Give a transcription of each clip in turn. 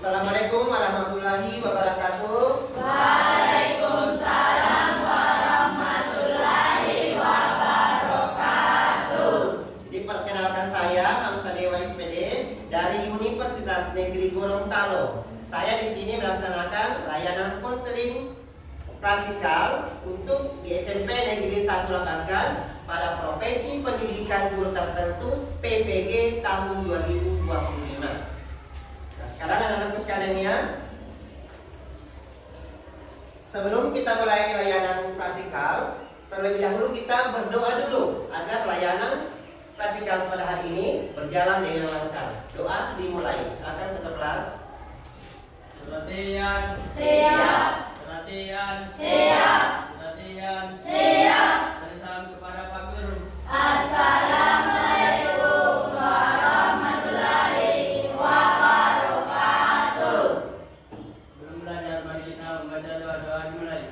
Assalamualaikum warahmatullahi wabarakatuh. Waalaikumsalam warahmatullahi wabarakatuh. Diperkenalkan saya Hamsa Dewa SPD dari Universitas Negeri Gorontalo. Saya di sini melaksanakan layanan konseling klasikal untuk di SMP Negeri 1 Labakan pada profesi pendidikan guru tertentu PPG tahun 2025. Nah, sekarang anak-anakku sekalian ya, sebelum kita mulai layanan klasikal, terlebih dahulu kita berdoa dulu agar layanan klasikal pada hari ini berjalan dengan lancar. Doa dimulai. Silakan ketua kelas. Perhatian. Siap. Perhatian. Siap. Perhatian. Siap. Salam kepada Pak Guru. Assalamualaikum warahmatullahi wabarakatuh. Belum belajar, mari kita membaca doa-doa dimulai.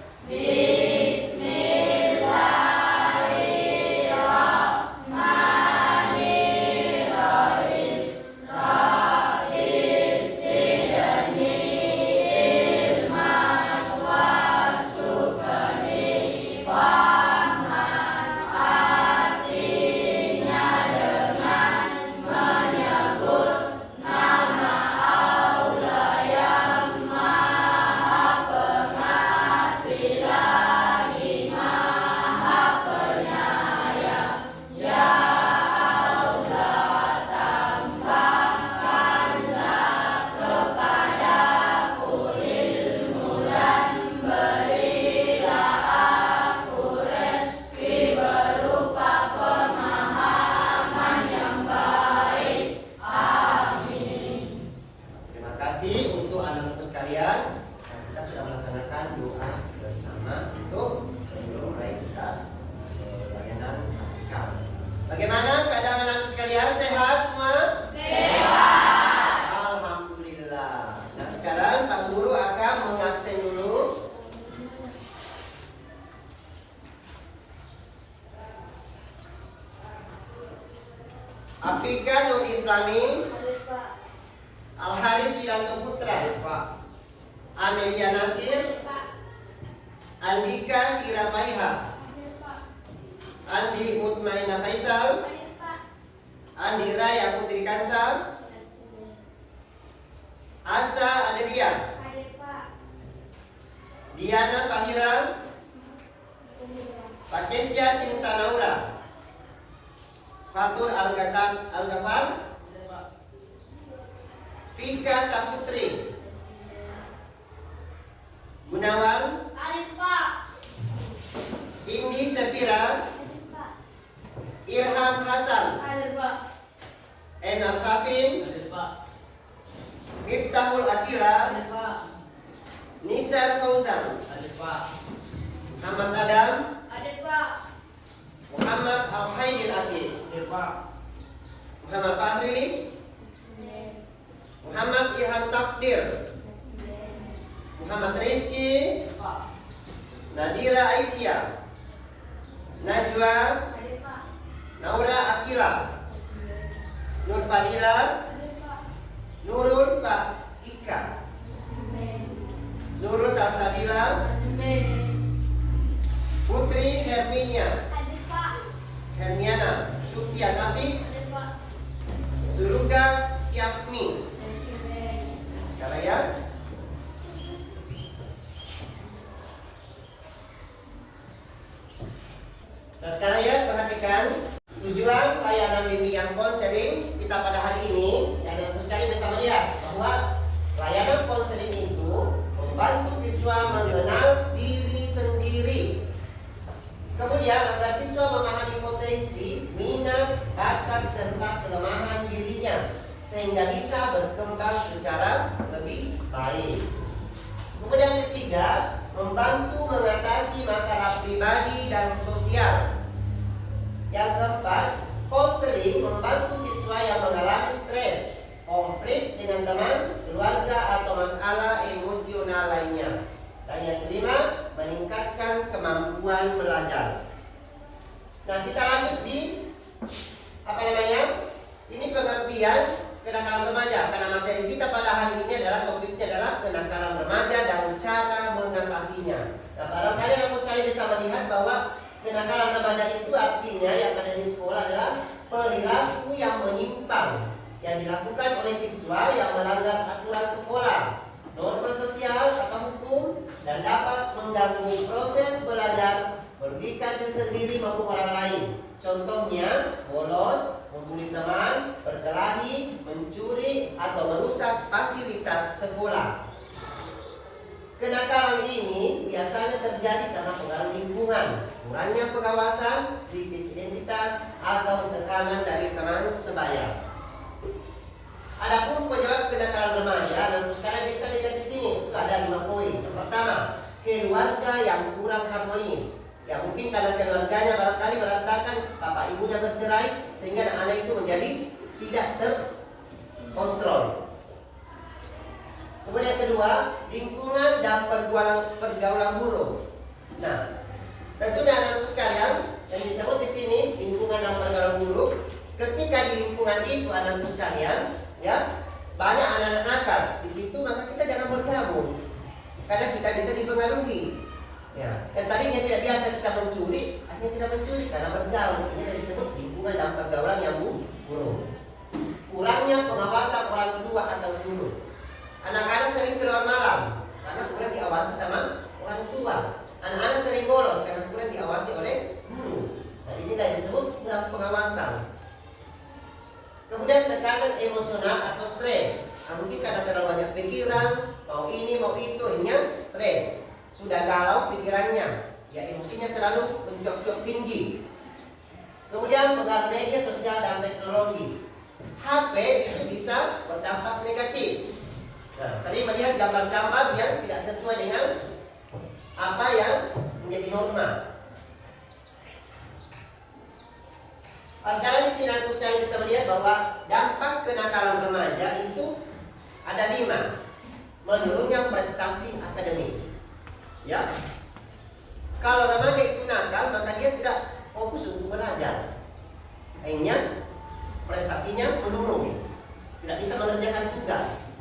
Bagaimana keadaan anak sekalian? Sehat semua? Sehat. Alhamdulillah. Nah, sekarang Pak Guru akan mengabsen dulu. Apika Nur Islami, Al-Haris Yudanto Putra, Amelia Nasir, Andika Kiramaiha, Andi Mutmainah Faisal, Andi Raya Putri Kansa, Asa Adelia, Diana Fahira, Pakesya Cinta Naura, Fatur Al-Ghafar, Fika Saputri, Gunawan, Indi Sefira, Irham Hasan, Enar Safin, Miftahul Akira, Nisar Fauzan, Muhammad Adam, Muhammad Al-Haidir Akid, Muhammad Fahri, Muhammad Ilham Takdir, Muhammad Rizki, Nadira Aisyah, Najwa, Naura Akila, Nur Fadila, Nurul Faika, Nurul Salsabila, Putri Herminia, Hermiana, Sufyan Afik, Suruga Siapmi. Sekarang ya. Nah, sekarang ya, perhatikan tujuan layanan bimbingan konseling kita pada hari ini. Dan tentu sekali bersama dia bahwa layanan konseling itu membantu siswa mengenal diri sendiri. Kemudian agar siswa memahami potensi, minat, bakat, serta kelemahan dirinya sehingga bisa berkembang secara lebih baik. Kemudian ketiga, membantu mengatasi masalah pribadi dan sosial. Yang keempat, konseling membantu siswa yang mengalami stres, konflik dengan teman, keluarga, atau masalah emosional lainnya. Dan yang kelima, meningkatkan kemampuan belajar. Nah, kita lanjut di ini pengertian kenakalan remaja? Karena materi kita pada hari ini adalah topiknya adalah kenakalan remaja dan cara mengatasinya. Nah, barangkali kamu sekali bisa melihat bahwa kenakalan remaja itu artinya yang ada di sekolah adalah perilaku yang menyimpang yang dilakukan oleh siswa yang melanggar aturan sekolah, norma sosial atau hukum, dan dapat mengganggu proses belajar, merugikan diri sendiri maupun orang lain. Contohnya, bolos, membuli teman, berkelahi, mencuri, atau merusak fasilitas sekolah. Kenakalan ini biasanya terjadi karena pengaruh lingkungan, kurangnya pengawasan, kritis identitas, atau tekanan dari teman sebaya. Adapun penyebab kenakalan remaja, dan sekalian bisa dilihat di sini, itu ada 5 poin. Yang pertama, keluarga yang kurang harmonis. Ya mungkin karena keluarganya barangkali berantakan, bapak ibunya bercerai, sehingga anak itu menjadi tidak terkontrol. Kemudian yang kedua, lingkungan dan pergaulan buruk. Nah, tentunya anak-anak sekalian yang disebut di sini lingkungan dan pergaulan buruk. Ketika di lingkungan itu anak-anak sekalian, ya banyak anak-anak nakal di situ, maka kita jangan bergabung karena kita bisa dipengaruhi. Ya, yang tadinya tidak biasa kita mencuri, akhirnya kita mencuri karena bergaul. Ini disebut lingkungan dan pergaulan yang buruk. Kurangnya pengawasan orang tua atau guru. Anak-anak sering keluar malam karena kurang diawasi sama orang tua. Anak-anak sering bolos karena kurang diawasi oleh guru. Nah, inilah yang disebut kurang pengawasan. Kemudian tekanan emosional atau stres. Nah, mungkin karena terlalu banyak pikiran, mau ini mau itu, akhirnya stres. Sudah galau pikirannya, ya emosinya selalu mencuap-cuap tinggi. Kemudian pengaruh media sosial dan teknologi. HP itu bisa berdampak negatif. Nah, sering melihat gambar-gambar yang tidak sesuai dengan apa yang menjadi norma. Sekarang di sini aku sekalian bisa melihat bahwa dampak kenakalan remaja itu ada 5. Menurunnya prestasi akademik. Ya, kalau remaja itu nakal, maka dia tidak fokus untuk belajar. Akhirnya prestasinya menurun, tidak bisa mengerjakan tugas.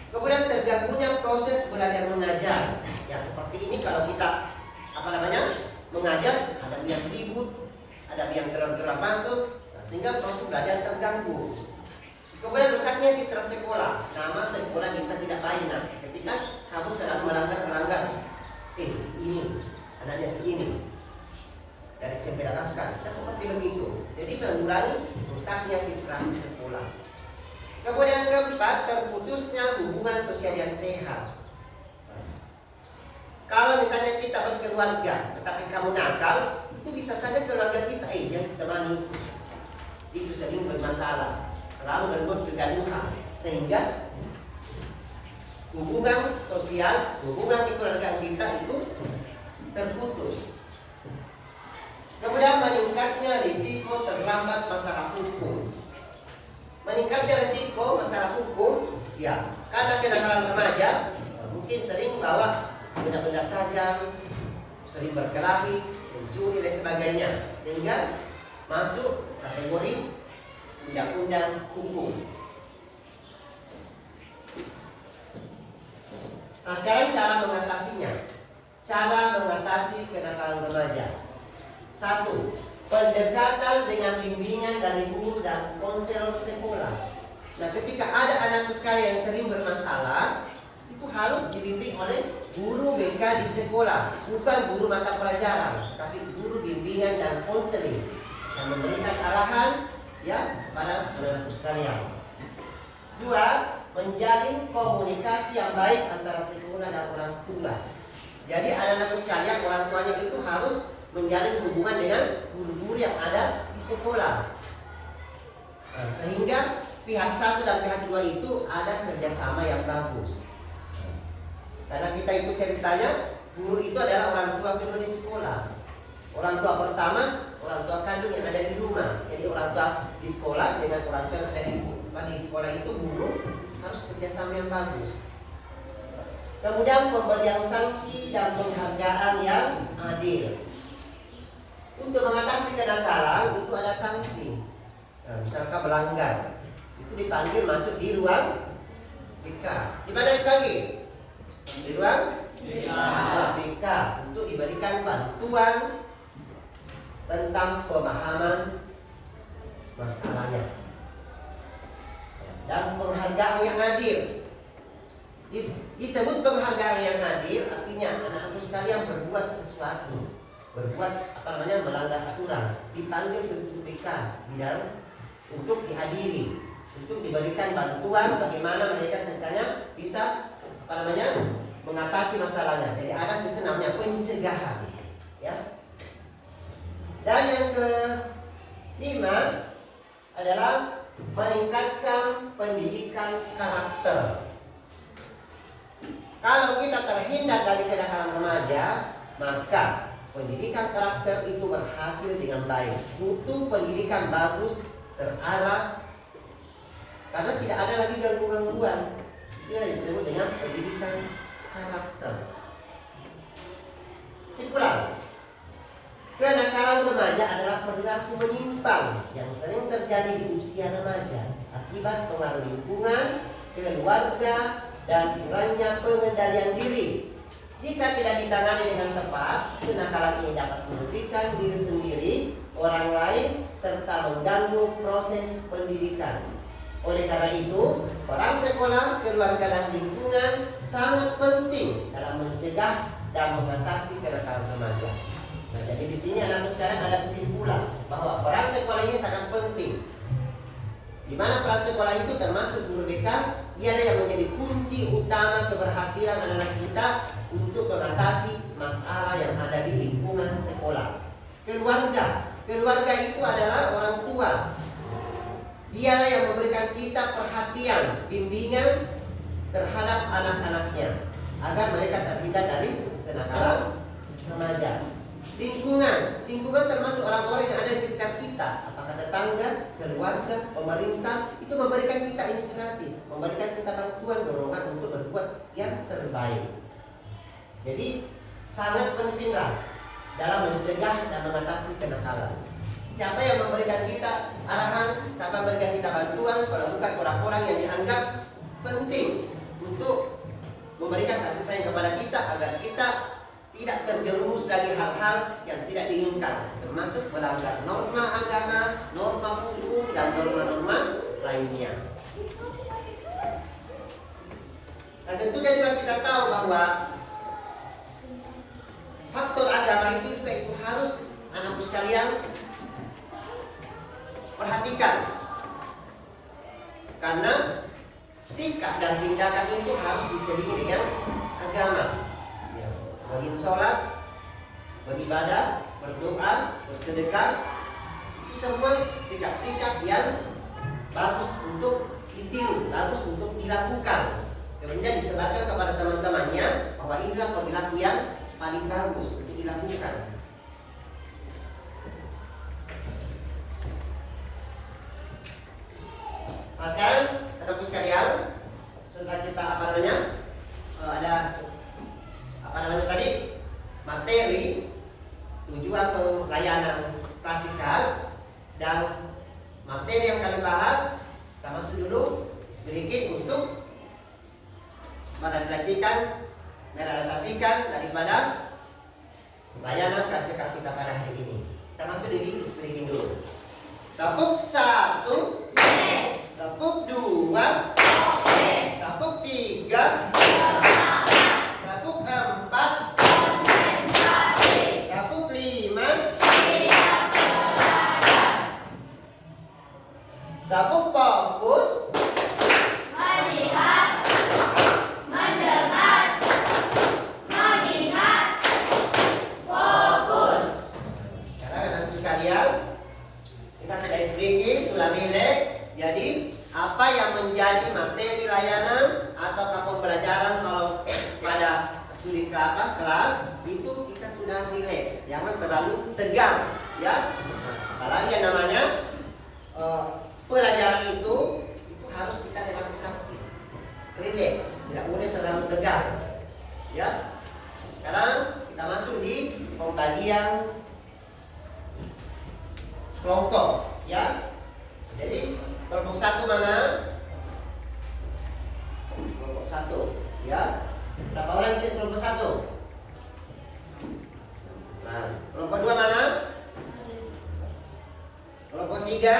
Kemudian terganggunya proses belajar mengajar. Ya seperti ini kalau kita mengajar, ada yang ribut, ada yang gerak-gerak masuk, sehingga proses belajar terganggu. Kemudian rusaknya citra sekolah, nama sekolah bisa tidak baik. Nah, ketika kamu sedang melanggar, si ini, anaknya si ini, dari SMP datangkan, kita seperti begitu. Jadi mengurangi rusaknya citra sekolah. Kemudian keempat, terputusnya hubungan sosial yang sehat. Kalau misalnya kita berkeluarga, tetapi kamu nakal, itu bisa saja keluarga kita, yang ditemani itu sering bermasalah, selalu berbuat kegaduhan, sehingga hubungan sosial, hubungan kekeluargaan kita itu terputus. Kemudian meningkatnya risiko terlambat masalah hukum. Meningkatnya risiko masalah hukum, ya karena kenakalan remaja mungkin sering bawa benda-benda tajam, sering berkelahi, mencuri dan sebagainya, sehingga masuk kategori undang-undang hukum. Nah, sekarang cara mengatasinya. Cara mengatasi kenakalan remaja. 1. Pendekatan dengan bimbingan dari guru dan konselor sekolah. Nah, ketika ada anak sekalian yang sering bermasalah, itu harus dibimbing oleh guru BK di sekolah, bukan guru mata pelajaran, tapi guru bimbingan dan konseling yang memberikan arahan ya pada anak sekalian. 2. Menjalin komunikasi yang baik antara sekolah dan orang tua. Jadi anak-anak sekalian, orang tuanya itu harus menjalin hubungan dengan guru-guru yang ada di sekolah. Nah, sehingga pihak 1 dan pihak 2 itu ada kerjasama yang bagus. Karena kita itu ceritanya, guru itu adalah orang tua kedua di sekolah. Orang tua pertama, orang tua kandung yang ada di rumah. Jadi orang tua di sekolah dengan orang tua yang ada di sekolah itu guru harus kerjasama yang bagus. Kemudian pemberian sanksi dan penghargaan yang adil. Untuk mengatasi kenakalan itu ada sanksi. Nah, misalkan melanggar, itu dipanggil masuk di ruang BK. Di mana dipanggil? Di ruang BK untuk diberikan bantuan tentang pemahaman masalahnya dan penghargaan yang adil. Disebut penghargaan yang adil artinya anak-anakku sekalian berbuat sesuatu, melanggar aturan, dipanggil ke BK untuk diadili, untuk diberikan bantuan bagaimana mereka sebenarnya bisa mengatasi masalahnya. Jadi ada sistem namanya pencegahan, ya. Dan yang kelima adalah meningkatkan pendidikan karakter. Kalau kita terhindar dari kenakalan remaja, maka pendidikan karakter itu berhasil dengan baik. Mutu pendidikan bagus, terarah, karena tidak ada lagi gangguan-gangguan. Itu yang disebut dengan pendidikan karakter. Kesimpulan, kenakalan remaja adalah perilaku menyimpang yang sering terjadi di usia remaja akibat pengaruh lingkungan, keluarga, dan kurangnya pengendalian diri. Jika tidak ditangani dengan tepat, kenakalan ini dapat merugikan diri sendiri, orang lain, serta mengganggu proses pendidikan. Oleh karena itu, peran sekolah, keluarga, dan lingkungan sangat penting dalam mencegah dan mengatasi kenakalan remaja. Nah, jadi di sini anakku sekarang ada kesimpulan bahwa peran sekolah ini sangat penting. Di mana peran sekolah itu termasuk guru BK, ialah yang menjadi kunci utama keberhasilan anak-anak kita untuk mengatasi masalah yang ada di lingkungan sekolah. Keluarga itu adalah orang tua. Dialah yang memberikan kita perhatian, bimbingan terhadap anak-anaknya agar mereka terhindar dari kenakalan remaja. Lingkungan termasuk orang-orang yang ada di sekitar kita, apakah tetangga, keluarga, pemerintah, itu memberikan kita inspirasi, memberikan kita bantuan, dorongan untuk berbuat yang terbaik. Jadi sangat pentinglah dalam mencegah dan mengatasi kenakalan. Siapa yang memberikan kita arahan, siapa yang memberikan kita bantuan, kalau bukan orang-orang yang dianggap penting untuk memberikan kasih sayang kepada kita agar kita tidak terjerumus dari hal-hal yang tidak diinginkan, termasuk melanggar norma agama, norma hukum, dan norma-norma lainnya. Nah, tentunya juga kita tahu bahwa faktor agama itu juga itu harus anakku sekalian perhatikan, karena sikap dan tindakan itu harus diselingi dengan agama. Bagi sholat, beribadah, berdoa, bersedekah, itu semua sikap-sikap yang bagus untuk ditiru, bagus untuk dilakukan. Kemudian disebarkan kepada teman-temannya bahwa inilah perilaku yang paling bagus untuk dilakukan. Nah, sekarang anakku sekalian, setelah kita ada tadi materi tujuan pelayanan klasikal dan materi yang kami bahas, kita masuk dulu sedikit untuk merealisasikan daripada pelayanan klasikal kita pada hari ini. Kita masuk di speaking dulu. Tepuk 1, tepuk 2, tepuk 3, tepuk 4, tepuk 5, tepuk fokus, melihat, mendengar, mengingat, fokus. Sekarang anak-anak sekalian, kita sudah speaking, sudah relax. Jadi apa yang menjadi materi layanan atau pembelajaran kalau pada studi kelas itu kita sudah relax, jangan terlalu tegang, ya. Apalagi yang namanya pelajaran itu harus kita relaksasi, relax, tidak boleh terlalu tegang, ya. Sekarang kita masuk di pembagian kelompok, ya. Jadi Kelompok 1 mana? Kelompok 1, ya. Berapa orang di sini kelompok 1? Nah, kelompok 2 mana? Kelompok 3.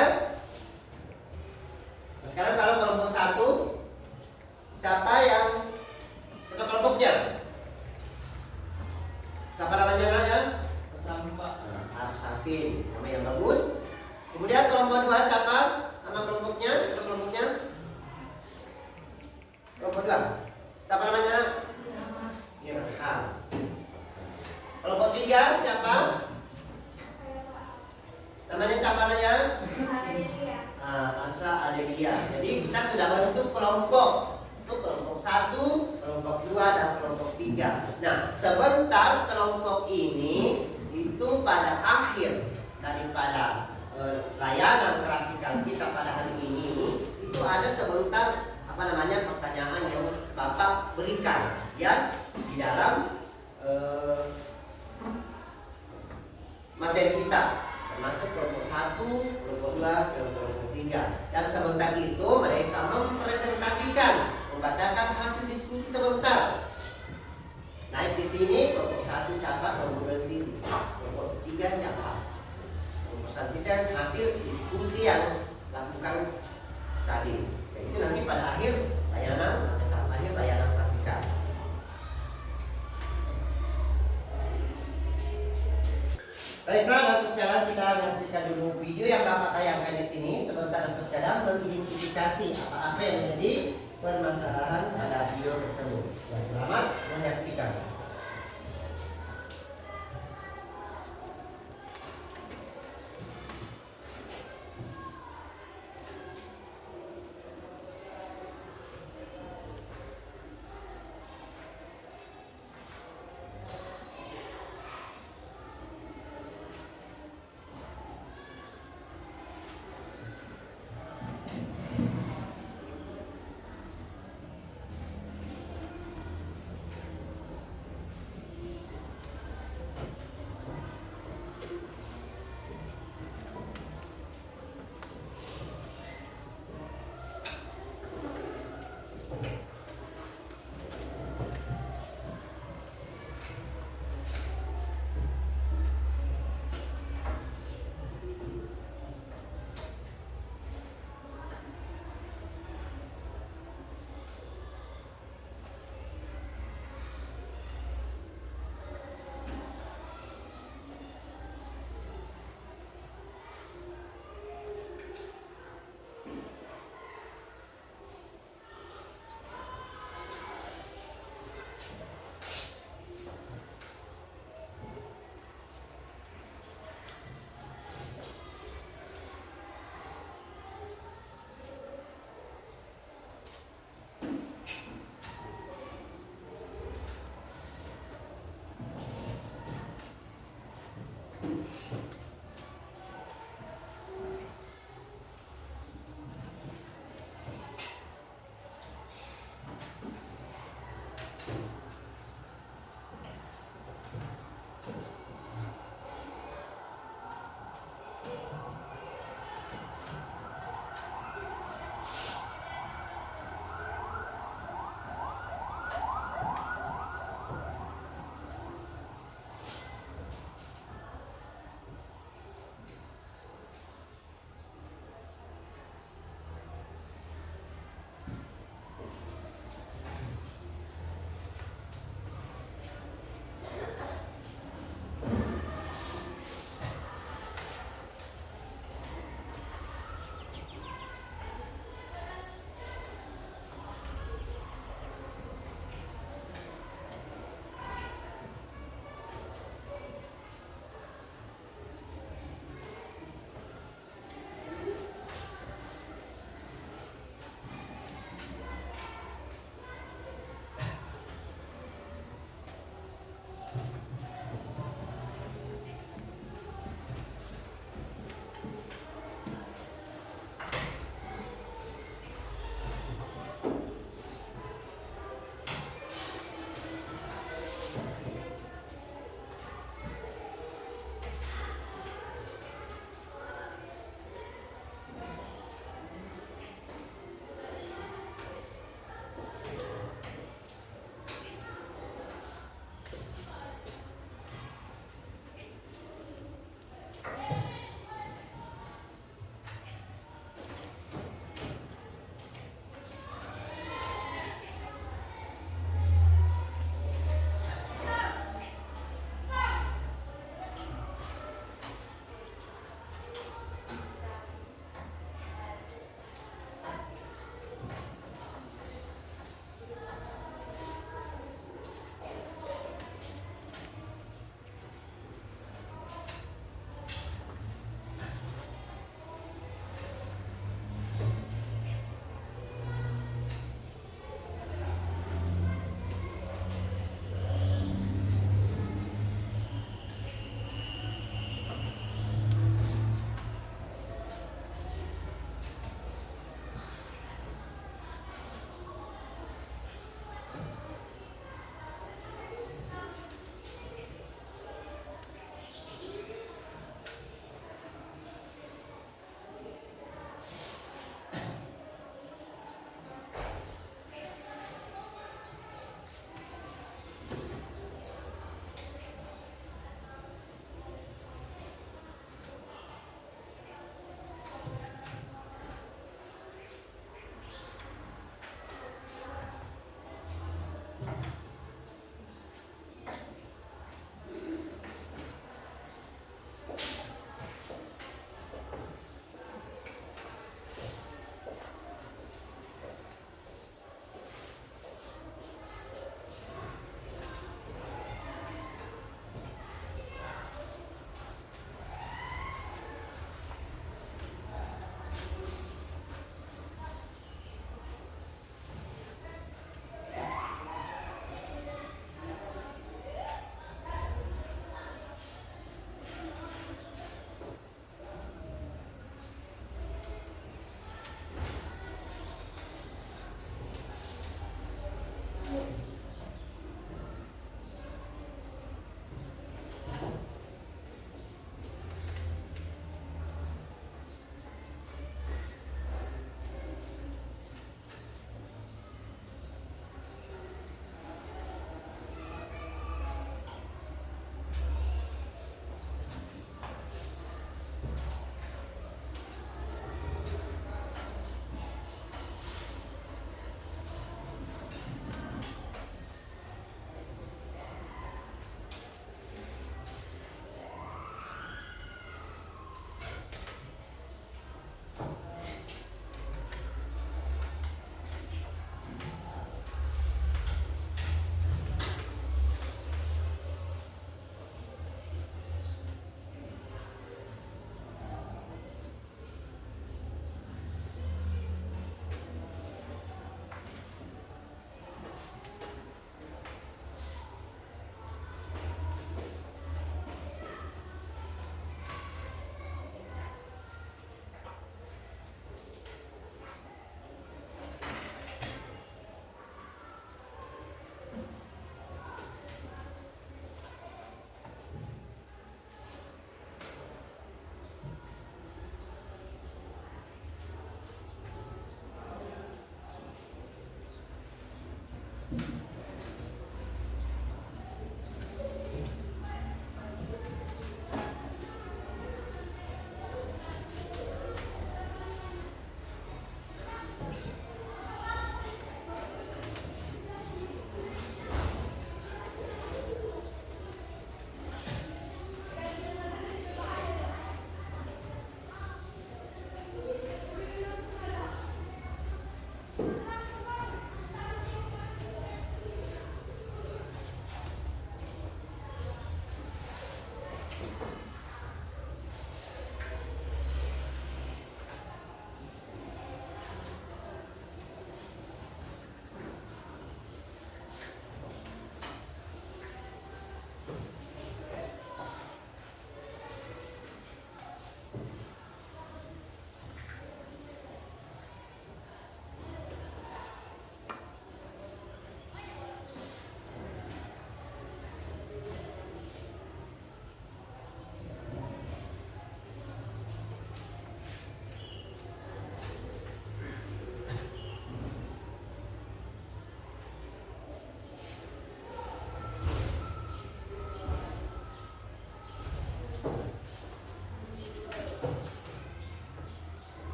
Nah, sekarang kalau kelompok 1, siapa yang ketua kelompoknya? Siapa namanya ya? Bersama Pak. Arsafin, nama yang bagus. Kemudian kelompok 2 siapa? Nama kelompoknya? Ketua kelompoknya? Kelompok 2. Siapa namanya? Irham. Kelompok 3 siapa? Namanya siapa namanya? Asa Adelia. Jadi kita sudah bentuk kelompok. Untuk kelompok 1, kelompok 2, dan kelompok 3. Nah, sebentar kelompok ini itu pada akhir daripada layanan klasikal kita pada hari ini itu ada sebentar pertanyaan yang Bapak berikan ya di dalam materi kita, termasuk kelompok 1, kelompok 2, dan kelompok 3. Dan sebentar itu mereka mempresentasikan, membacakan hasil diskusi sebentar. Naik di sini kelompok 1 siapa, kelompok 2 di sini, kelompok 3 siapa. Presentasi hasil diskusi yang lakukan tadi. Itu nanti pada akhir layanan atau tahap akhir layanan klasikal. Baiklah, lalu sekarang kita menyaksikan dulu video yang Bapak tayangkan di sini. Sebentar lalu sekarang mengidentifikasi apa-apa yang menjadi permasalahan pada video tersebut. Selamat menyaksikan.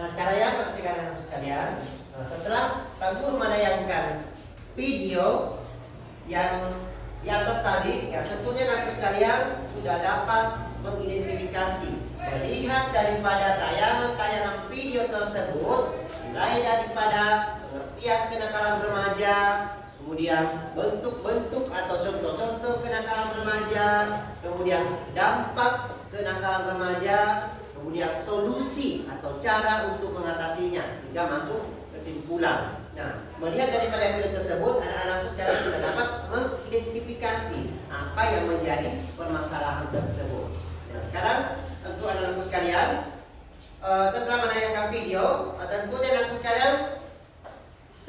Nah sekarang ya perhatikan anak sekalian. Nah, setelah Pak Guru menayangkan video yang di atas tadi, ya tentunya anak sekalian sudah dapat mengidentifikasi, melihat daripada tayangan-tayangan video tersebut, mulai daripada pengertian kenakalan remaja, kemudian bentuk-bentuk atau contoh-contoh kenakalan remaja, kemudian dampak kenakalan remaja, kemudian solusi atau cara untuk mengatasinya, sehingga masuk kesimpulan. Nah, melihat daripada video tersebut, anak-anakku sekarang sudah dapat mengidentifikasi apa yang menjadi permasalahan tersebut. Nah, sekarang tentu anak-anakku sekalian, setelah menayangkan video, tentunya anak-anakku sekalian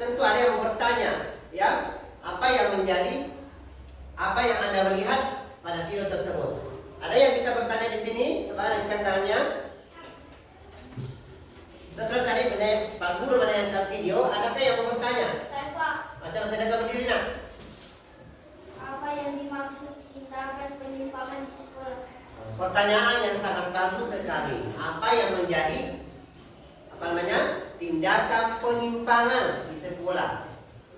tentu ada yang bertanya, ya, apa yang Anda melihat pada video tersebut. Ada yang bisa bertanya di sini? Coba angkat tangannya. Setelah saya Pak Guru menayangkan video, adakah yang mau bertanya? Saya Pak, Macam saya datang berdiri nak. apa yang dimaksud tindakan penyimpangan di sekolah? Pertanyaan yang sangat bagus sekali. Apa yang menjadi tindakan penyimpangan di sekolah?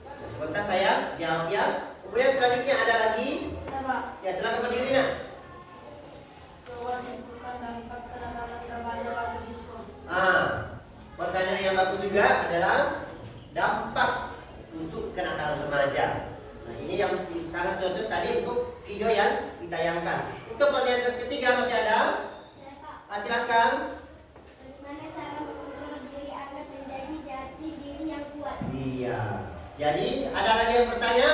Nah, sebentar saya jawab ya. Kemudian selanjutnya ada lagi. Saya Pak, Ya silakan berdiri nak. coba simpulkan dampak kenakalan remaja pada siswa. Pertanyaan yang bagus juga adalah dampak untuk kenakalan remaja. Nah, ini yang sangat cocok tadi untuk video yang ditayangkan. Untuk pertanyaan ketiga masih ada? Saya Pak, Silakan. bagaimana cara mengontrol diri agar menjadi jati diri yang kuat? Iya. Jadi ada lagi yang bertanya?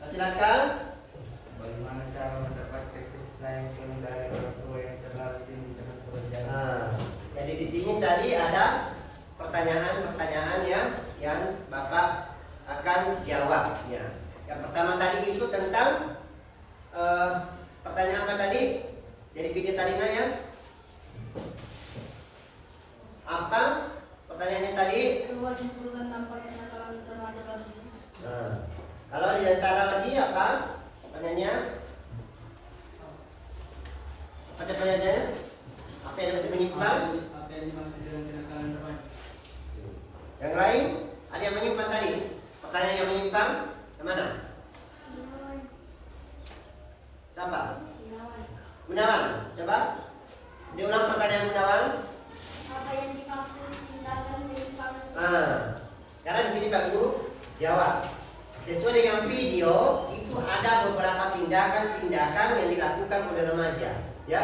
Silakan. Bagaimana cara mendapatkan kasih sayang penuh dari orang tua yang terlalu sibuk dengan pekerjaan? Jadi di sini tadi ada pertanyaan-pertanyaan yang Bapak akan jawabnya. Yang pertama tadi itu tentang pertanyaan apa tadi? Jadi video tadi ya. Apa pertanyaannya tadi? Coba simpulkan dampak kenakalan remaja pada siswa. Kalau ada saran lagi apa? Pertanyaannya? Apa pertanyaannya? Apa yang bisa menyimpang? Apa yang dimaksud dengan kenakalan remaja? Yang lain? Ada yang menyimpang tadi? Pertanyaan yang menyimpang? Yang mana? Siapa? Gunawan. Coba diulang pertanyaan Gunawan. Apa yang dimaksud tindakan penyimpangan? Sekarang di sini Pak Guru jawab. Sesuai dengan video itu ada beberapa tindakan-tindakan yang dilakukan oleh remaja, ya.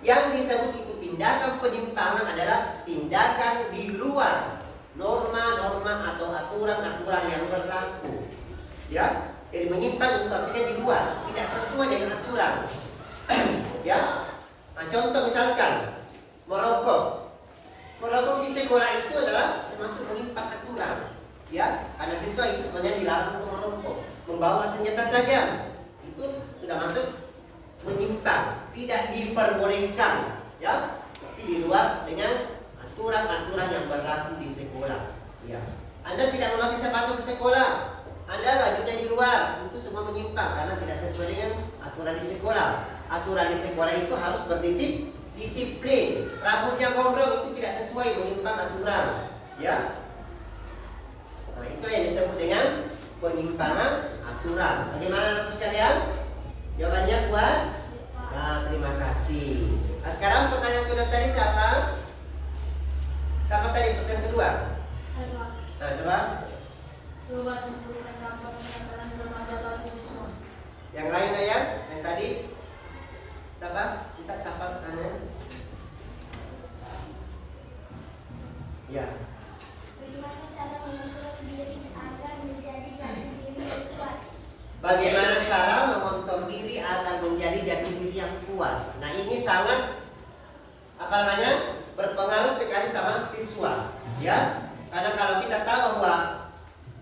Yang disebut itu tindakan penyimpangan adalah tindakan di luar norma-norma atau aturan-aturan yang berlaku, ya. Jadi menyimpang itu artinya di luar, tidak sesuai dengan aturan. Ya. Nah, contoh misalkan merokok. Merokok di sekolah itu adalah termasuk menyimpang aturan, ya. Karena siswa itu sebenarnya dilarang untuk merokok. Membawa senjata tajam itu sudah masuk menyimpang, tidak diperbolehkan, ya. Tapi di luar dengan aturan-aturan yang berlaku di sekolah, ya. Anda tidak memakai sepatu ke sekolah, Anda bajunya di luar, itu semua menyimpang karena tidak sesuai dengan aturan di sekolah. Aturan di sekolah itu harus berdisiplin. Rambutnya gondrong itu tidak sesuai, menyimpang aturan, ya. Nah, itu yang disebut dengan penyimpangan aturan. Bagaimana anak sekalian? Jawabannya puas? Nah, terima kasih. Nah, sekarang pertanyaan kedua tadi siapa? Siapa tadi pertanyaan kedua? Saya Pak, Nah, coba coba simpulkan dampak kenakalan remaja pada siswa. yang lain ya. Yang tadi siapa? Kita siapa tanya? Ya. Bagaimana cara mengontrol diri agar menjadi jati diri yang kuat? Bagaimana cara mengontrol diri agar menjadi jati diri yang kuat? Nah, ini sangat berpengaruh sekali sama siswa, ya. Karena kalau kita tahu bahwa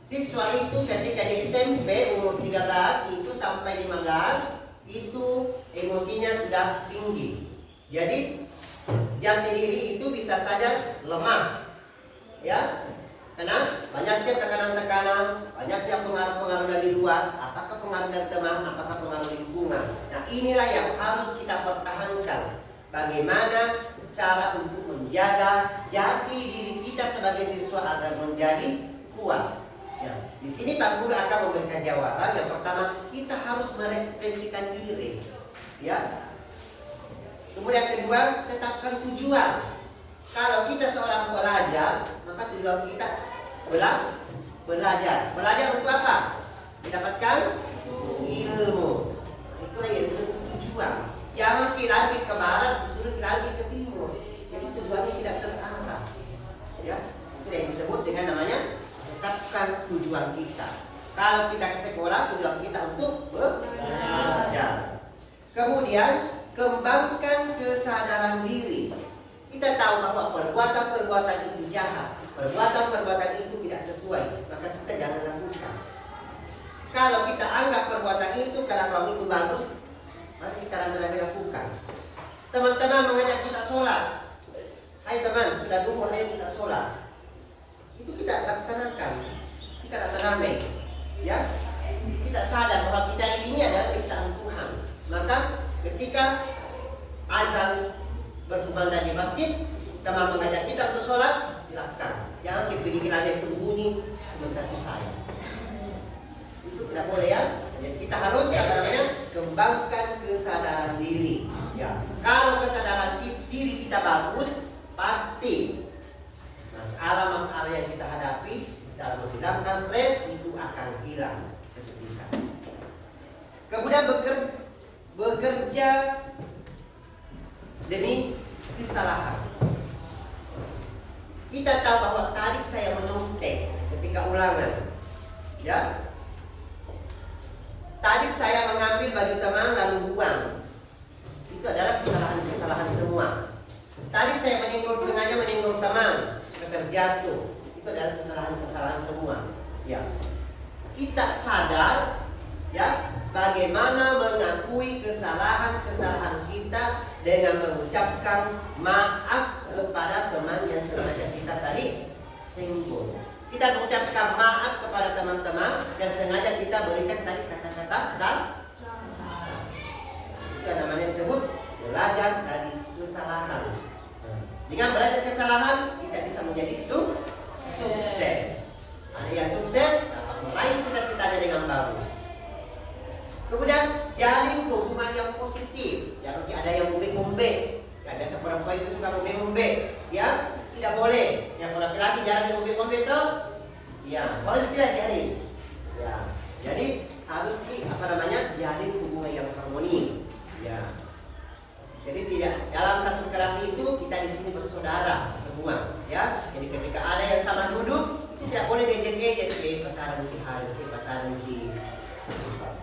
siswa itu ketika di SMP umur 13 itu sampai 15 itu emosinya sudah tinggi. Jadi jati diri itu bisa saja lemah, ya. Karena banyaknya tekanan-tekanan, banyaknya pengaruh-pengaruh dari luar, apakah pengaruh dari teman, apakah pengaruh lingkungan. Nah, inilah yang harus kita pertahankan. bagaimana cara untuk menjaga jati diri kita sebagai siswa agar menjadi kuat. Ya, di sini Pak Guru akan memberikan jawaban. Yang pertama, kita harus merefleksikan diri. Ya. Kemudian kedua, tetapkan tujuan. Kalau kita seorang pelajar, maka tujuan kita belajar. Belajar untuk apa? Mendapatkan ilmu. Itulah yang disebut tujuan. Jangan kita lagi ke barat, disuruh kita lagi ke timur. Jadi tujuannya tidak terarah. Ya, itu yang disebut dengan namanya tetapkan tujuan kita. Kalau kita ke sekolah, tujuan kita untuk belajar. Kemudian kembangkan kesadaran diri. Kita tahu bahwa perbuatan-perbuatan itu jahat, perbuatan-perbuatan itu tidak sesuai, maka kita jangan lakukan. Kalau kita anggap perbuatan itu, kalau itu bagus, mari kita rame-rame lakukan. Teman-teman mengajak kita sholat. Hai teman, sudah duhur, ayo kita sholat. Itu kita laksanakan, kita rame-rame, ya. Kita sadar bahwa kita ini adalah ciptaan Tuhan. Maka ketika azan berkumandang di masjid, teman mengajak kita untuk sholat, silakan. Jangan dibikin ada yang sembunyi sebentar ke saya. Itu tidak boleh ya. Jadi kita harus kembangkan kesadaran diri. Ya. Kalau kesadaran diri kita bagus, pasti masalah-masalah yang kita hadapi dalam menghilangkan stres itu akan hilang seketika. Kemudian bekerja demi kesalahan. Kita tahu bahwa tadi saya menyontek ketika ulangan, ya. Tadi saya mengambil baju teman lalu buang. Itu adalah kesalahan-kesalahan semua. Tadi saya sengaja menyinggung teman supaya terjatuh. Itu adalah kesalahan-kesalahan semua. Ya. Kita sadar, ya, bagaimana mengakui kesalahan-kesalahan kita dengan mengucapkan maaf kepada teman yang sengaja kita tadi singgung. Kita mengucapkan maaf kepada teman-teman yang sengaja kita berikan tadi kata-kata kasar. Itu namanya disebut belajar dari kesalahan. Dengan belajar kesalahan kita bisa menjadi sukses. Ada yang sukses dapat meraih cita-citanya dengan bagus. Kemudian jalin hubungan yang positif. Jangan ada yang ngombe-ngombe. Ya, biasa perempuan itu suka ngombe-ngombe, ya. Tidak boleh. Yang laki-laki jarang ngombe-ngombe itu. Ya, harus tidak jalis. Ya. Jadi harus jalin hubungan yang harmonis. Ya. Jadi tidak dalam satu kelas itu kita di sini bersaudara semua, ya. Jadi ketika ada yang sama duduk, itu tidak boleh diejek-ejek, pasaran si Haris, pasaran si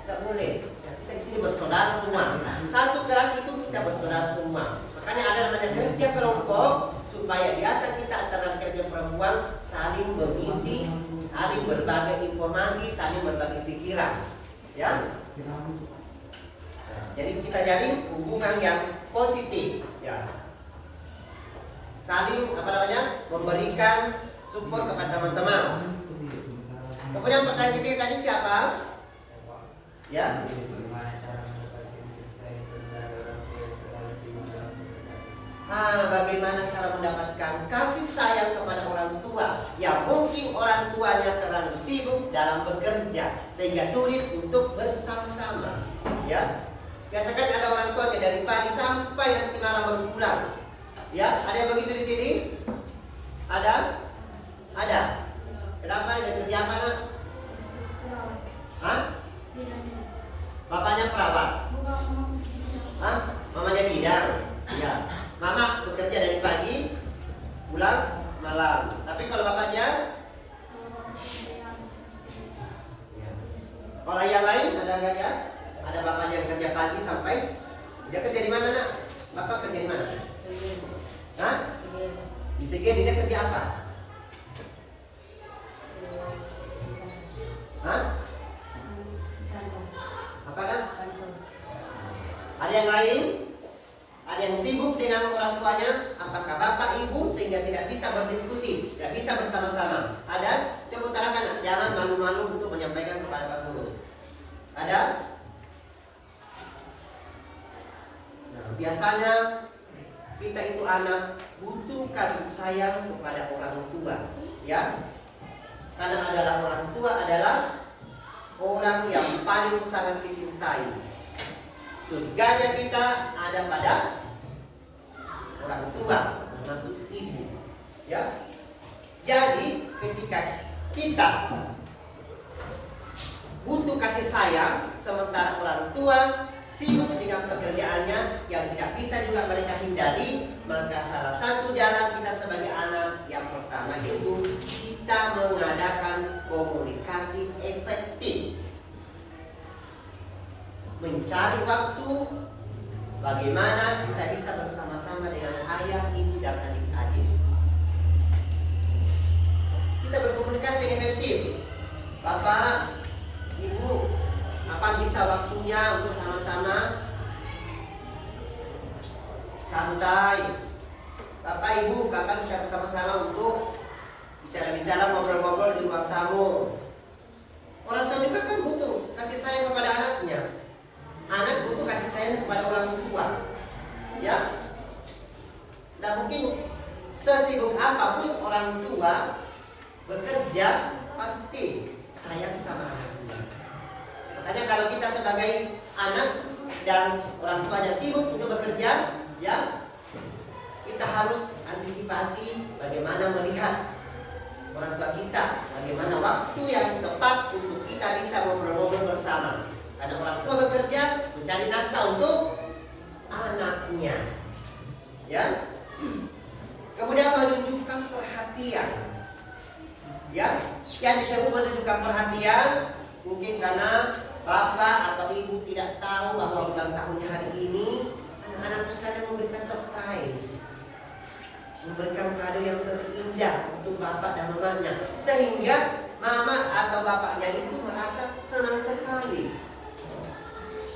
tidak boleh. Ya, kita di sini bersaudara semua. Di satu kelas itu kita bersaudara semua. Makanya ada namanya kerja kelompok supaya biasa kita antara kerja perempuan saling mengisi, saling berbagi informasi, saling berbagi pikiran. Ya. Jadi kita jalin hubungan yang positif, ya. Saling memberikan support kepada teman-teman. Kemudian pertanyaan kita tadi siapa? Ya. Bagaimana cara mendapatkan kasih sayang kepada orang tua yang mungkin orang tuanya terlalu sibuk dalam bekerja sehingga sulit untuk bersama-sama, ya. Biasakan ada orang tua yang dari pagi sampai nanti malam baru pulang. Ya, ada yang begitu di sini? Ada? Ada. Kenapa? Ada kerja apa, nak? Hah? Bapaknya perawat? Hah? Mamanya bidang? Ya. Mama bekerja dari pagi, pulang malam. Tapi kalau bapaknya? Ya. Kalau yang lain ada nggak ya? Ada bapaknya yang kerja pagi sampai dia kerja di mana, nak? Bapak kerja di mana? Hah? Di Segen. Dia kerja apa? Hah? Apa kan? Ada yang lain? Ada yang sibuk dengan orang tuanya? Apakah bapak ibu sehingga tidak bisa berdiskusi, tidak bisa bersama-sama? Ada? Coba utarakan, jangan malu-malu untuk menyampaikan kepada Pak Guru. Ada? Nah, biasanya kita itu anak butuh kasih sayang kepada orang tua, ya. Karena orang tua adalah orang yang paling sangat dicintai. Surganya kita ada pada orang tua, termasuk ibu, ya. Jadi ketika kita butuh kasih sayang, sementara orang tua sibuk dengan pekerjaannya yang tidak bisa juga mereka hindari, maka salah satu jalan kita sebagai anak yang pertama itu kita mengadakan komunikasi efektif, mencari waktu bagaimana kita bisa bersama-sama dengan ayah, ibu, dan adik-adik. Kita berkomunikasi efektif. Bapak, Ibu, apa bisa waktunya untuk sama-sama santai? Bapak, Ibu, kapan bisa bersama-sama untuk bicara-bicara, ngobrol-ngobrol di ruang tamu? Orang tua juga kan butuh kasih sayang kepada anaknya. Anak butuh kasih sayang kepada orang tua, ya. Dan mungkin sesibuk apapun orang tua bekerja, pasti sayang sama anaknya. Makanya kalau kita sebagai anak dan orang tuanya sibuk untuk bekerja, ya, kita harus antisipasi bagaimana melihat orang tua kita, bagaimana waktu yang tepat untuk kita bisa ngobrol-ngobrol bersama. Karena orang tua bekerja mencari nafkah untuk anaknya, ya. Kemudian menunjukkan perhatian, ya. Yang disebut menunjukkan perhatian mungkin karena bapak atau ibu tidak tahu bahwa ulang tahunnya hari ini, anak-anak sekalian memberikan surprise, memberikan kado yang terindah untuk bapak dan mamanya, sehingga mama atau bapaknya itu merasa senang sekali,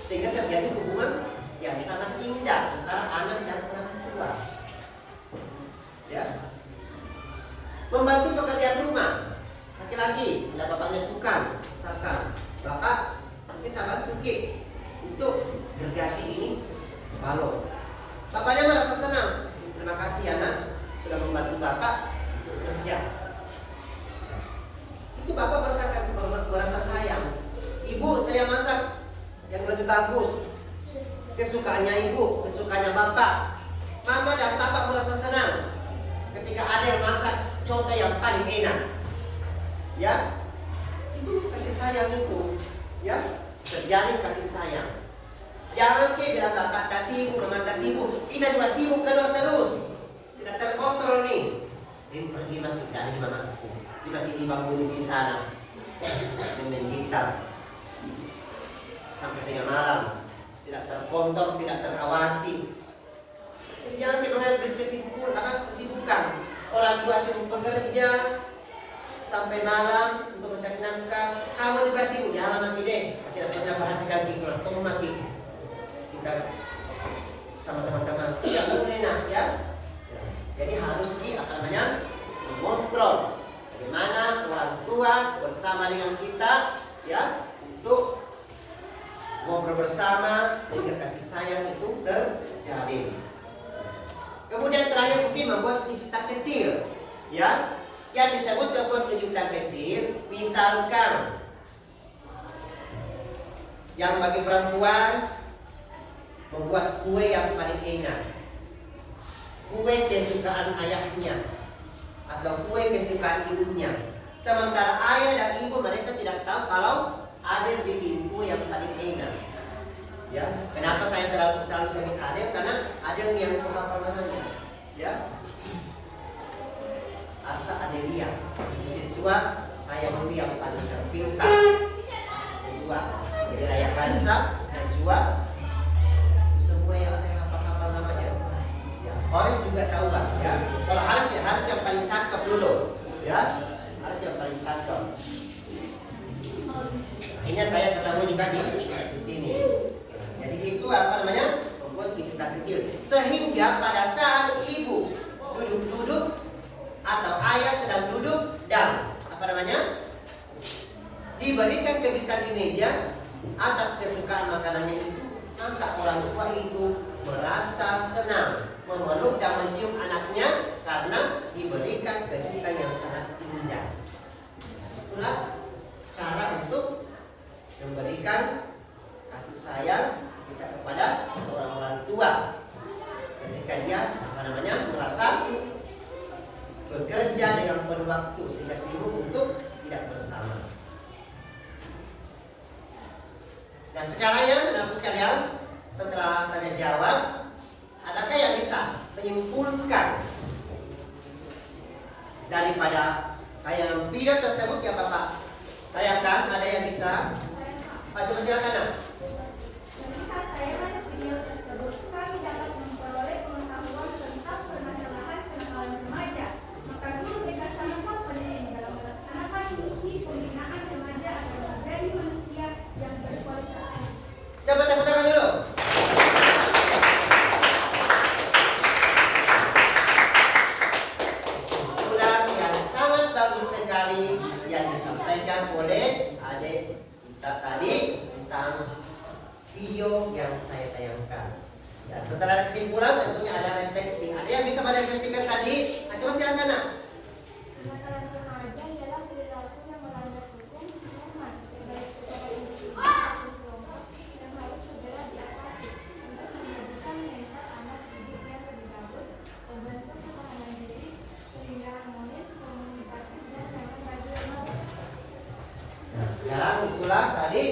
sehingga terjadi hubungan yang sangat indah antara anak dan orang tua, ya. Membantu pekerjaan rumah. Laki-laki, bila bapaknya tukang, misalkan bapak, nanti saya bantu untuk gergaji ini balok. Bapaknya merasa senang. Terima kasih anak sudah membantu bapak untuk kerja. Itu bapak merasa sayang. Ibu, saya masak yang lebih bagus, kesukaannya ibu, kesukaannya bapak. Mama dan bapak merasa senang ketika ada yang masak contoh yang paling enak, ya. Itu kasih sayang itu, ya, terjadi kasih sayang. Jangan bilang bapak tak sibuk, mama tak sibuk, kita juga sibuk keluar terus, tidak terkontrol nih. Ini pergi mati, tidak ada di mamaku, di bangun di sana, main gitar sampai tengah malam, tidak terkontrol, tidak terawasi. Jangan kita beri kesibukan. Orang tua sibuk bekerja sampai malam untuk mencari nafkah. Kamu juga sibuk, jangan mati deh. Tidak pernah perhatikan kita, tunggu mati. Kita sama teman-teman tidak boleh nak, ya. Jadi harus mengontrol bagaimana orang tua bersama dengan kita, ya, untuk ngobrol bersama sehingga kasih sayang itu terjadi. Kemudian terakhir mungkin membuat kejutan kecil, ya. Yang disebut membuat kejutan kecil, misalkan yang bagi perempuan membuat kue yang paling enak, kue kesukaan ayahnya atau kue kesukaan ibunya. Sementara ayah dan ibu mereka tidak tahu kalau Adel bikin kue yang paling enak. Ya, kenapa saya selalu sebut Adel? Karena Adel yang apa namanya? Ya, Asa Adelia, siswa saya dulu yang paling terpintar. Kedua, dari Raya Kansa, Najwa, semua yang saya hafal namanya. Ya, Horis juga tahu bang. Ya, kalau Haris yang paling cakep dulu. Ya, Haris yang paling cakep. Akhirnya saya ketemu juga di sini. Jadi itu apa namanya? Membuat kejutan kecil. Sehingga pada saat ibu duduk-duduk atau ayah sedang duduk dan apa namanya? Diberikan kejutan di meja atas kesukaan makanannya itu, maka orang tua itu merasa senang, memeluk dan mencium anaknya karena diberikan kejutan yang sangat indah. Itulah cara untuk memberikan kasih sayang kita kepada seorang orang tua ketika dia merasa bekerja dengan penuh waktu sehingga sibuk untuk tidak bersama. Dan sekarang ya, anak sekalian, setelah tanya jawab, adakah yang bisa menyimpulkan daripada tayangan video tersebut yang Bapak tayangkan? Ada yang bisa? Pak, coba silakan. Nah. Melihat tayangan video tersebut, kami dapat memperoleh pengetahuan tentang permasalahan kenakalan remaja. Maka guru BK sangat penting dalam melaksanakan misi pembinaan remaja agar menjadi manusia yang berkualitas. Coba tepuk tangan dulu. Kesimpulan yang sangat bagus sekali yang disampaikan oleh adik kita tadi tentang video yang saya tayangkan. Dan setelah ada kesimpulan tentunya ada refleksi. Ada yang bisa merefleksikan tadi? Coba silakan nak. Kenakalan remaja ialah perilaku yang melanggar hukum, norma, baik kepada individu maupun kelompok yang harus segera diatasi untuk menjadikan mental anak didik yang lebih bagus, membentuk ketahanan diri, sehingga harmonis, komunikatif, dan nyaman bagi remaja. Nah, sekarang itulah tadi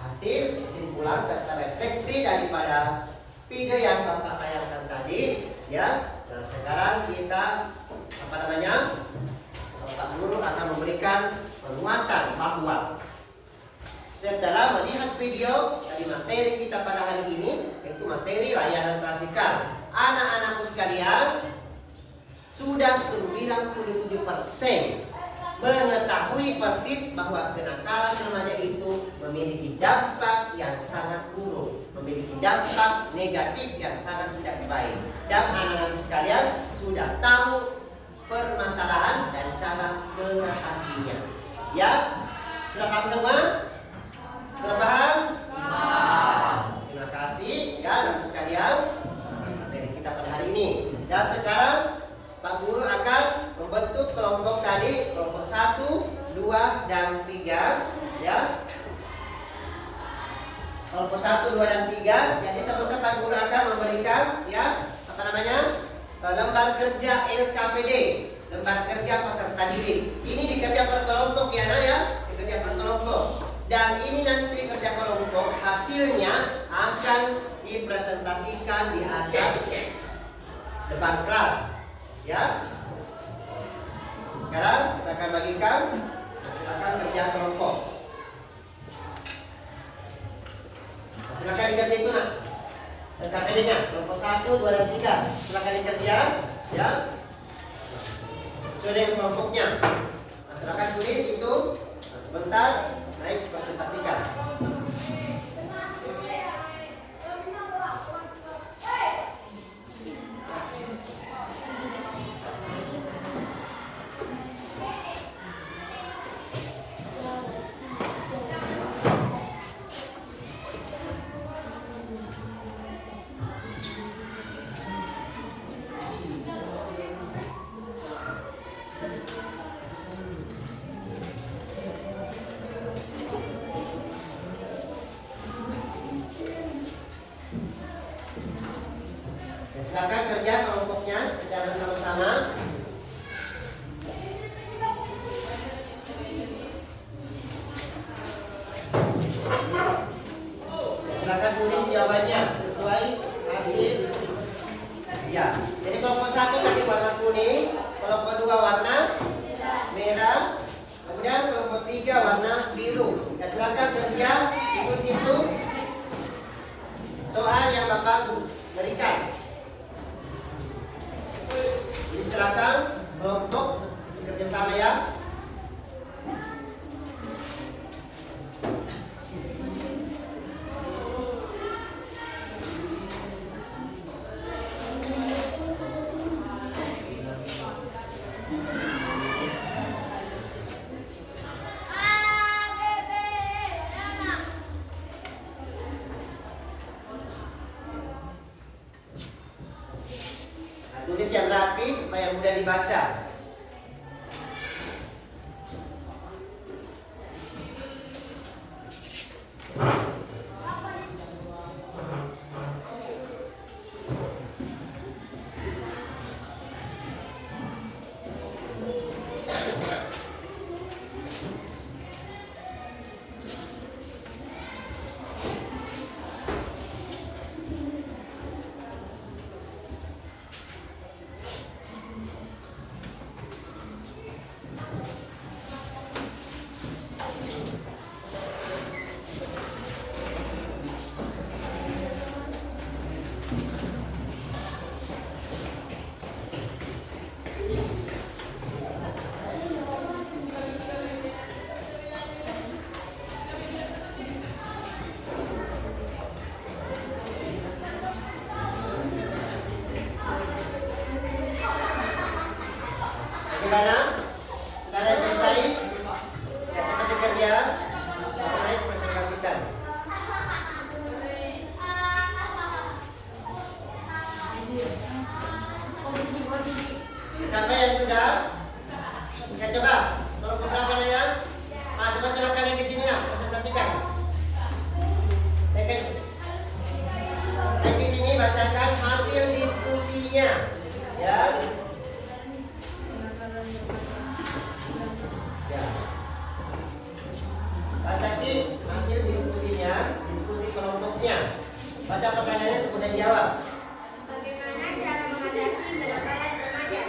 hasil kesimpulan serta refleksi daripada video yang Bapak tayangkan tadi, ya. Nah, sekarang kita Bapak Guru akan memberikan penguatan bahwa setelah melihat video dari materi kita pada hari ini, yaitu materi layanan klasikal, anak-anakku sekalian sudah 97% mengetahui persis bahwa kenakalan remaja itu memiliki dampak yang sangat buruk, memiliki dampak negatif yang sangat tidak baik. Dan anak-anak sekalian sudah tahu permasalahan dan cara mengatasinya. Ya, sudah paham semua? Sudah paham? Terima kasih ya anak sekalian materi kita pada hari ini. Dan sekarang Pak Guru akan membentuk kelompok tadi, kelompok 1, 2, dan 3, ya. Kelompok 1, 2, dan 3. Jadi sebentar Pak Guru akan memberikan, ya, lembar kerja LKPD, lembar kerja peserta didik. Ini dikerja per kelompok ya, nak ya, dikerja per kelompok. Dan ini nanti kerja kelompok hasilnya akan dipresentasikan di atas depan kelas. Ya, sekarang saya akan bagikan, silakan kerja kelompok. Silakan dikerja itu nak, KPD-nya kelompok 1, 2, dan 3. Silakan dikerja, ya. Sudah kelompoknya. Nah, silakan tulis itu. Nah, sebentar, naik presentasikan. Silakan kerja kelompoknya secara bersama-sama. Silakan tulis jawabannya sesuai hasil. Ya, jadi kelompok 1 tadi warna kuning, kelompok 2 warna merah, kemudian kelompok 3 warna biru. Ya, silakan kerja di situ soal yang Bapak berikan. Jadi silakan kelompok kerjasama ya. Tulis yang rapi supaya mudah dibaca. Bagaimana? Sudah ada yang selesai? Ya, cepat dikerja. Sampai naik presentasikan. Siapa yang sudah? Ya coba. Tolong beberapa ya. Coba silakan yang di sini lah, presentasikan. Yang di sini bacakan hasil diskusinya. Ya. Baca hasil diskusinya, diskusi kelompoknya. Baca pertanyaannya kemudian jawab. Bagaimana cara mengatasi kenakalan remaja?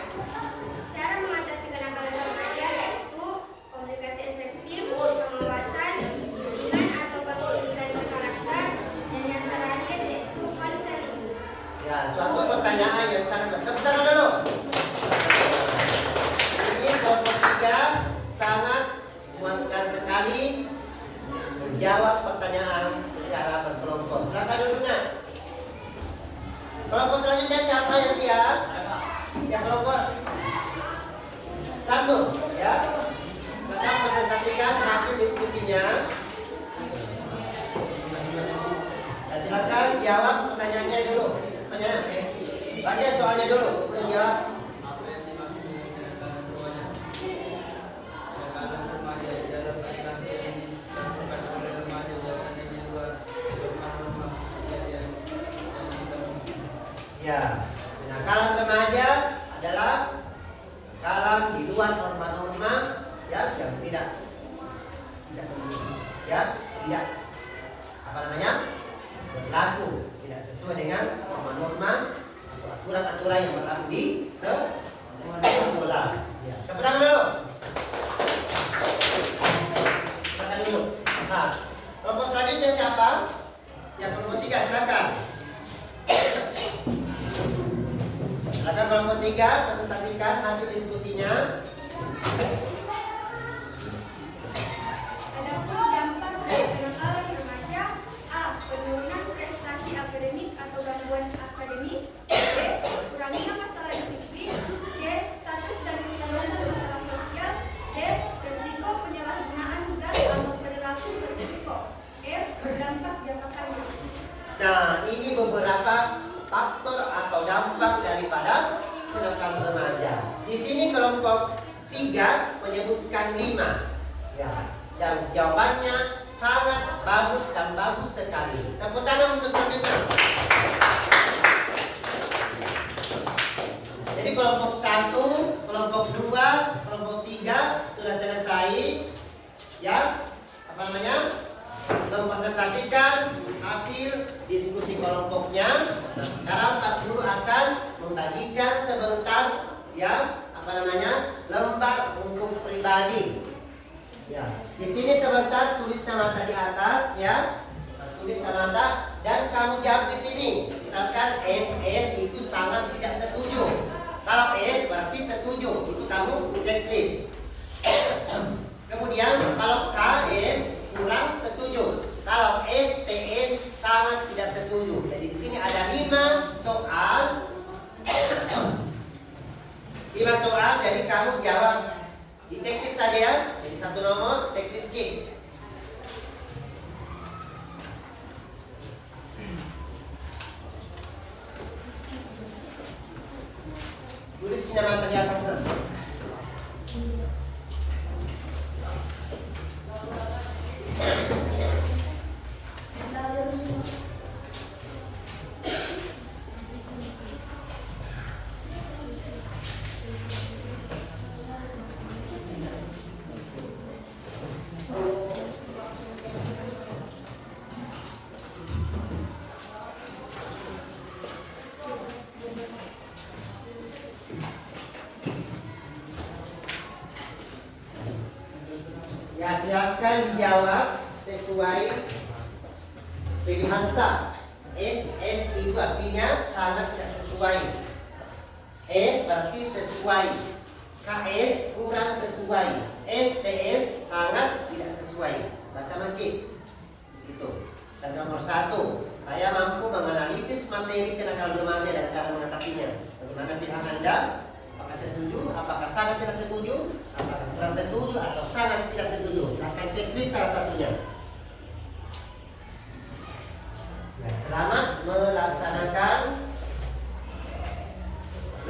Cara mengatasi kenakalan remaja yaitu komunikasi efektif, pengawasan, bimbingan atau pendidikan berkarakter, dan yang terakhir yaitu konseling. Ya, suatu pertanyaan yang sangat tepuk tangan dulu. Ini kelompok 3 sangat memuaskan sekali menjawab pertanyaan secara berkelompok. Silakan duduk nak. Kelompok selanjutnya siapa yang siap? Ya, kelompok 1 ya. Maka presentasikan hasil diskusinya. Ya, silakan jawab pertanyaannya dulu. Baca soalnya dulu, kemudian jawab. Apa yang dimaksud dengan kenakalan remaja dalam kaitan ini dilakukan oleh remaja biasanya di luar norma usia yang Ya, kenakalan remaja adalah kalam di luar norma-norma ya yang tidak ya tidak apa namanya berlaku, tidak sesuai dengan norma-norma atau aturan-aturan yang berlaku di sekolah. Ya, tepuk tangan dulu. Silakan dulu. Nah, kelompok selanjutnya siapa? Yang kelompok 3 silakan. Silakan kelompok 3 presentasikan hasil diskusinya. Adapun dampak dari kenakalan remaja: A. Penurunan prestasi akademik atau gangguan akademis. B. Kurangnya masalah disiplin. C. Status dan penyebaran masalah sosial. D. Risiko penyalahgunaan zat atau perilaku berisiko. F. Dampak jangka panjang. Nah, ini beberapa faktor atau dampak daripada kenakalan remaja. Di sini kelompok 3 menyebutkan 5. Ya, dan jawabannya sangat bagus dan bagus sekali. Tepuk tangan untuk selanjutnya. Jadi kelompok 1, kelompok 2, kelompok 3 sudah selesai. Ya, apa namanya? Mempresentasikan hasil diskusi kelompoknya. Nah, sekarang Pak Guru akan membagikan sebentar ya, apa namanya? Lembar untuk pribadi. Ya, di sini sebentar tulis nama di atas ya. Tulis nama dan kamu jawab di sini. Misalkan S itu sangat tidak setuju. Kalau S berarti setuju, itu kamu checklist. Kemudian kalau KS kurang setuju. Kalau STS sangat tidak setuju. Jadi di sini ada 5 soal. 5 soal, jadi kamu jawab di checklist saja ya. Jadi 1 nomor checklist skip. Tulis kecamatan di atas mas. Ya, silakan dijawab sesuai pilihan tak. S itu artinya sangat tidak sesuai. S berarti sesuai. KS kurang sesuai. STS sangat tidak sesuai. Baca mati. Di situ. Dan nomor 1, saya mampu menganalisis materi kenakalan remaja dan cara mengatasinya. Bagaimana pilihan Anda? Apakah setuju? Apakah sangat tidak setuju? Apakah kurang setuju atau sangat tidak setuju? Silahkan checklist salah satunya. Ya, selamat melaksanakan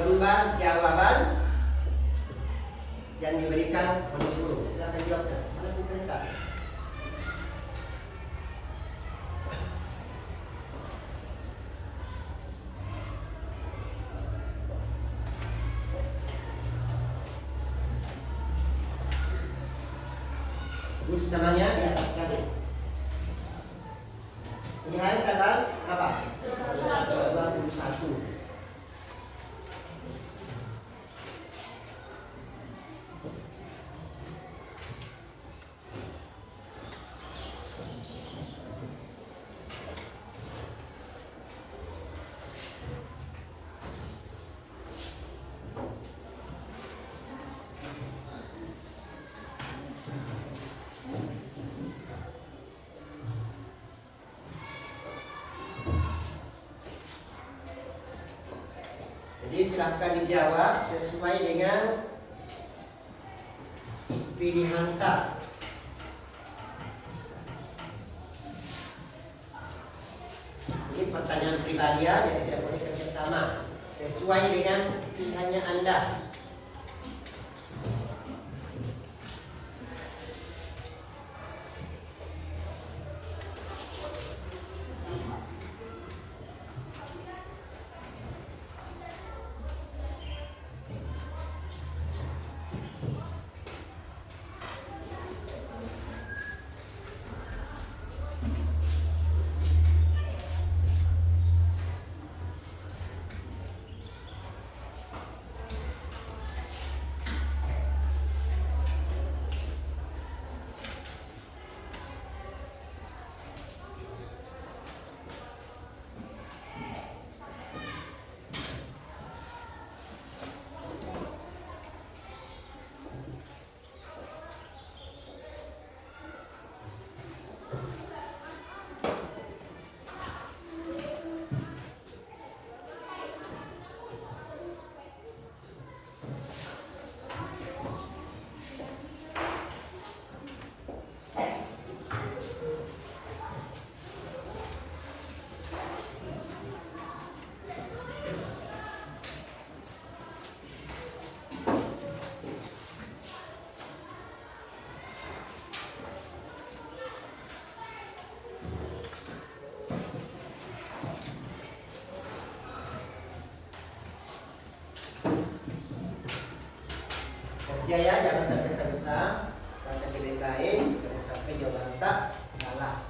lembar jawaban yang diberikan oleh guru. Silahkan jawab. Mana pemerintah? Tulis namanya di atas sekali. Pilihan tanggal apa? 21. Jadi silahkan dijawab sesuai dengan pilihan tak. Ini pertanyaan pribadi ya, jadi tidak boleh kerjasama. Sesuai dengan pilihannya Anda. Ya, jangan tergesa-gesa, baca dengan baik, jangan sampai jawaban tak salah.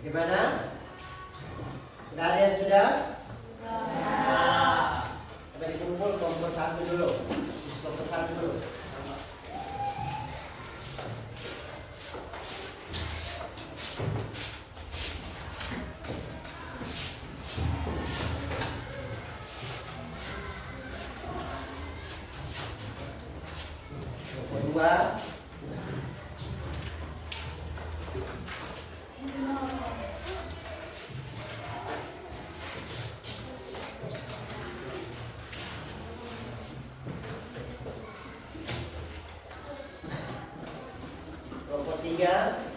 Gimana? Sudah ada yang sudah? Coba dikumpul kelompok 1 dulu. Kelompok 1 dulu. kedua. Kelompok 3.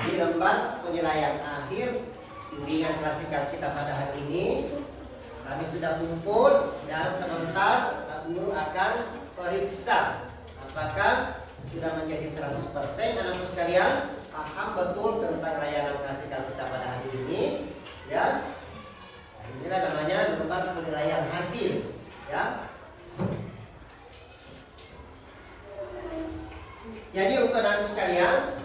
Di lembar penilaian akhir bimbingan klasikal kita pada hari ini, kami sudah kumpul dan sebentar Pak Guru akan periksa apakah sudah menjadi 100% anakku sekalian paham betul tentang layanan klasikal kita pada hari ini, ya. Inilah namanya lembar penilaian hasil, ya. Jadi untuk anakku sekalian,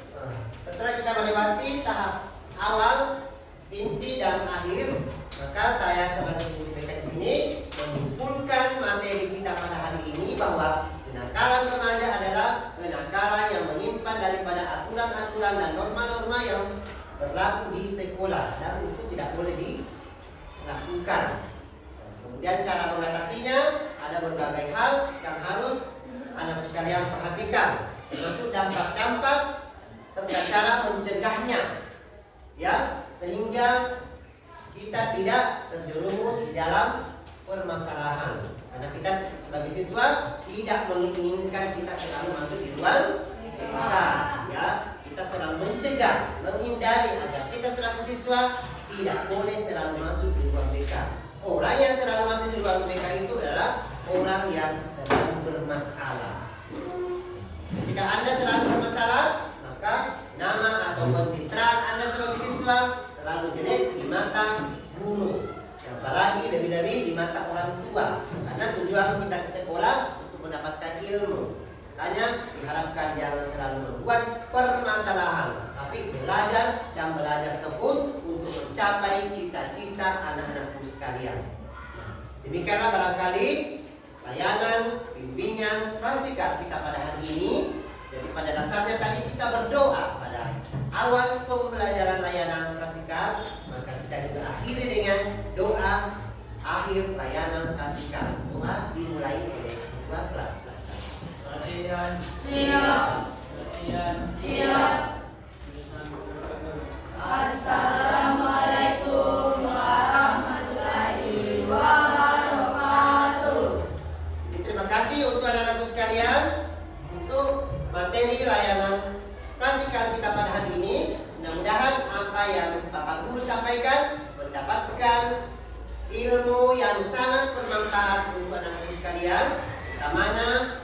setelah kita melewati tahap awal, inti dan akhir, maka saya sebagai guru BK di sini menyimpulkan materi kita pada hari ini bahwa kenakalan remaja adalah kenakalan yang menyimpan daripada aturan-aturan dan norma-norma yang berlaku di sekolah dan itu tidak boleh dilakukan. Kemudian cara mengatasinya ada berbagai hal yang harus anak sekalian perhatikan, termasuk dampak-dampak serta cara mencegahnya, ya, sehingga kita tidak terjerumus di dalam permasalahan. Karena kita sebagai siswa tidak menginginkan kita selalu masuk di ruang BK, ya. Kita selalu mencegah, menghindari agar kita selaku siswa tidak boleh selalu masuk di ruang BK. Orang yang selalu masuk di ruang BK itu adalah orang yang selalu bermasalah. Ketika Anda selalu bermasalah, maka nama atau pencitraan Anda sebagai siswa selalu jelek di mata guru, apalagi lebih-lebih di mata orang tua. Karena tujuan kita ke sekolah untuk mendapatkan ilmu. Makanya diharapkan jangan selalu membuat permasalahan, tapi belajar dan belajar tekun untuk mencapai cita-cita anak-anakku sekalian. Demikianlah barangkali layanan bimbingan klasikal kita pada hari ini. Jadi pada dasarnya tadi kita berdoa pada awal pembelajaran layanan klasikal, maka kita juga akhiri dengan doa akhir layanan klasikal. Doa dimulai oleh ketua kelas. Latihan. Siap. Latihan. Siap. Assalamualaikum warahmatullahi wabarakatuh. Terima kasih untuk anak-anakku sekalian untuk materi layanan klasikal kita pada hari ini. Mudah-mudahan apa yang Bapak Guru sampaikan mendapatkan ilmu yang sangat bermanfaat untuk anak-anakku sekalian, utamanya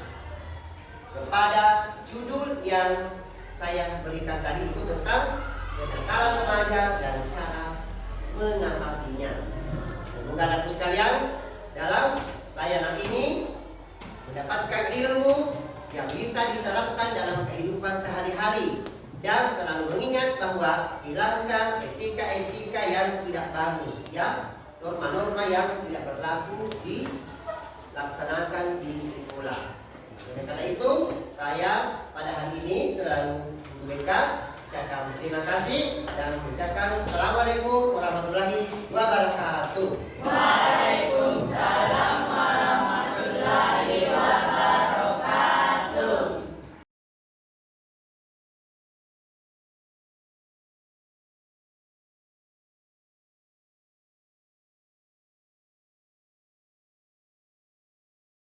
kepada judul yang saya berikan tadi itu tentang kenakalan remaja dan cara mengatasinya. Semoga anak-anakku sekalian dalam layanan ini mendapatkan ilmu yang bisa diterapkan dalam kehidupan sehari-hari dan selalu mengingat bahwa hilangkan etika-etika yang tidak bagus, ya, norma-norma yang tidak berlaku dilaksanakan di sekolah. Oleh karena itu, saya pada hari ini selalu mengucapkan terima kasih dan mengucapkan Assalamualaikum warahmatullahi wabarakatuh.